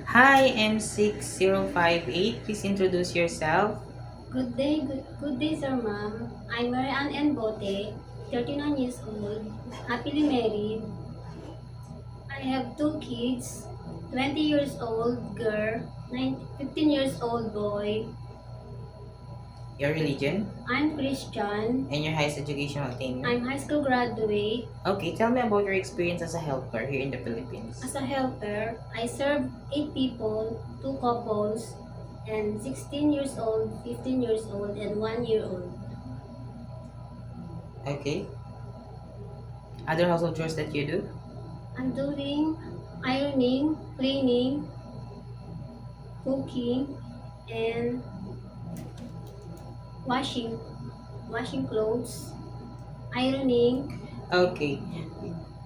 Hi, M6058. Please introduce yourself. Good day, sir, ma'am. I'm Mary Ann N. Bote, 39 years old, happily married. I have two kids, 20 years old girl, 15 years old boy. Your religion I'm Christian. and your highest educational attainment. I'm high school graduate. Okay, tell me about your experience as a helper here in the Philippines. As a helper, I serve 8 people, 2 couples, and 16 years old, 15 years old, and 1 year old. Okay. Other household chores that you do? I'm doing ironing, cleaning, cooking, and washing, washing clothes, ironing. Okay.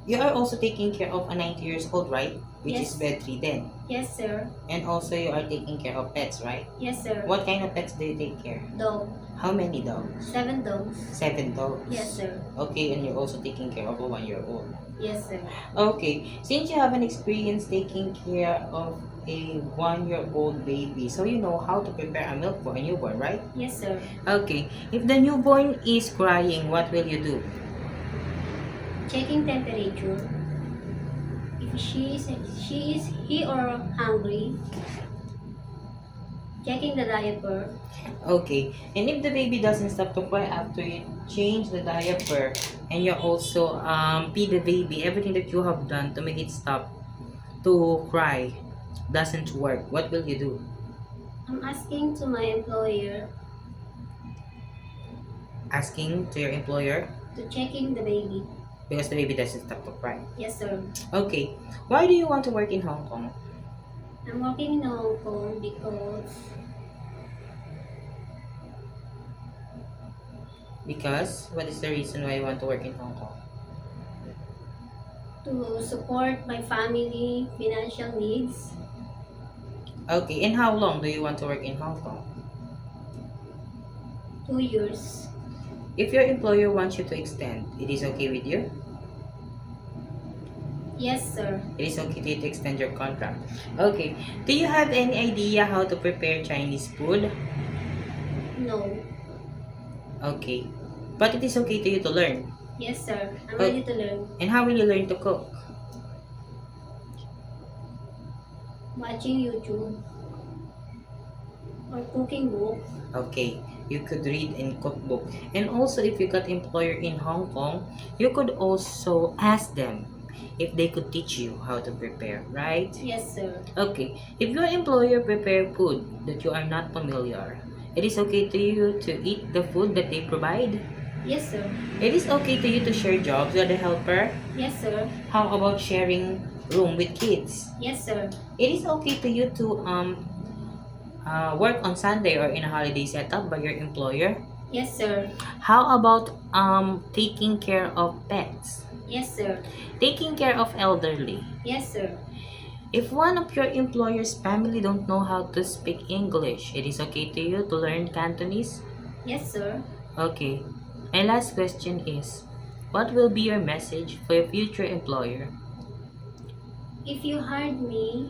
You are also taking care of a 90 years old, right? Which is Yes, bedridden. yes, sir. And also you are taking care of pets, right? Yes, sir. What kind of pets do you take care? Dog. How many dogs? 7 dogs. 7 dogs. Yes, sir. Okay, and you're also taking care of a 1 year old. Yes, sir. Okay, since you have an experience taking care of a 1 year old baby, so you know how to prepare a milk for a newborn, right? Yes, sir. Okay, if the newborn is crying, what will you do? Checking temperature. If he or hungry. Checking the diaper. Okay, and if the baby doesn't stop to cry after you change the diaper and you also feed the baby, everything that you have done to make it stop to cry doesn't work, what will you do? I'm asking to my employer Asking to your employer to checking the baby. because the baby doesn't stop to cry. Yes, sir. Okay, why do you want to work in Hong Kong? I'm working in Hong Kong Because what is the reason why you want to work in Hong Kong? to support my family financial needs. Okay, and how long do you want to work in Hong Kong? 2 years. If your employer wants you to extend, it is okay with you? Yes, sir. It is okay to you to extend your contract. Okay, do you have any idea how to prepare Chinese food? No. Okay, but it is okay to you to learn. Yes, sir. I'm Oh. ready to learn. And how will you learn to cook? Watching YouTube or cooking book. Okay, you could read in cookbook. And also, if you got employer in Hong Kong, you could also ask them if they could teach you how to prepare, right? Yes, sir. Okay, if your employer prepare food that you are not familiar, it is okay to you to eat the food that they provide. Yes, sir. It is okay to you to share jobs with a helper. Yes, sir. How about sharing room with kids? Yes, sir. It is okay to you to work on Sunday or in a holiday setup by your employer. Yes, sir. How about taking care of pets? Yes, sir. Taking care of elderly. Yes, sir. If one of your employer's family don't know how to speak English, it is okay to you to learn Cantonese? Yes, sir. Okay. My last question is, what will be your message for your future employer? If you hired me,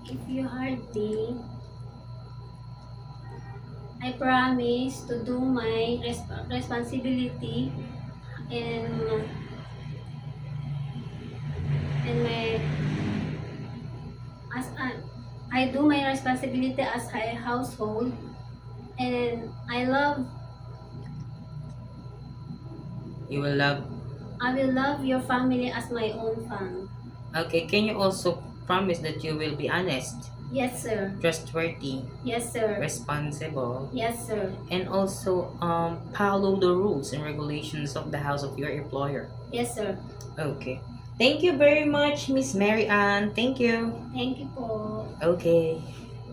if you hired me, I promise to do my responsibility and my as I do my responsibility as a household, and You will love. I will love your family as my own family. Okay, can you also promise that you will be honest, Yes, sir. trustworthy, Yes, sir. responsible, Yes, sir. and also follow the rules and regulations of the house of your employer? Yes, sir. Okay. Thank you very much, Miss Mary Ann. Thank you. Thank you po. Okay.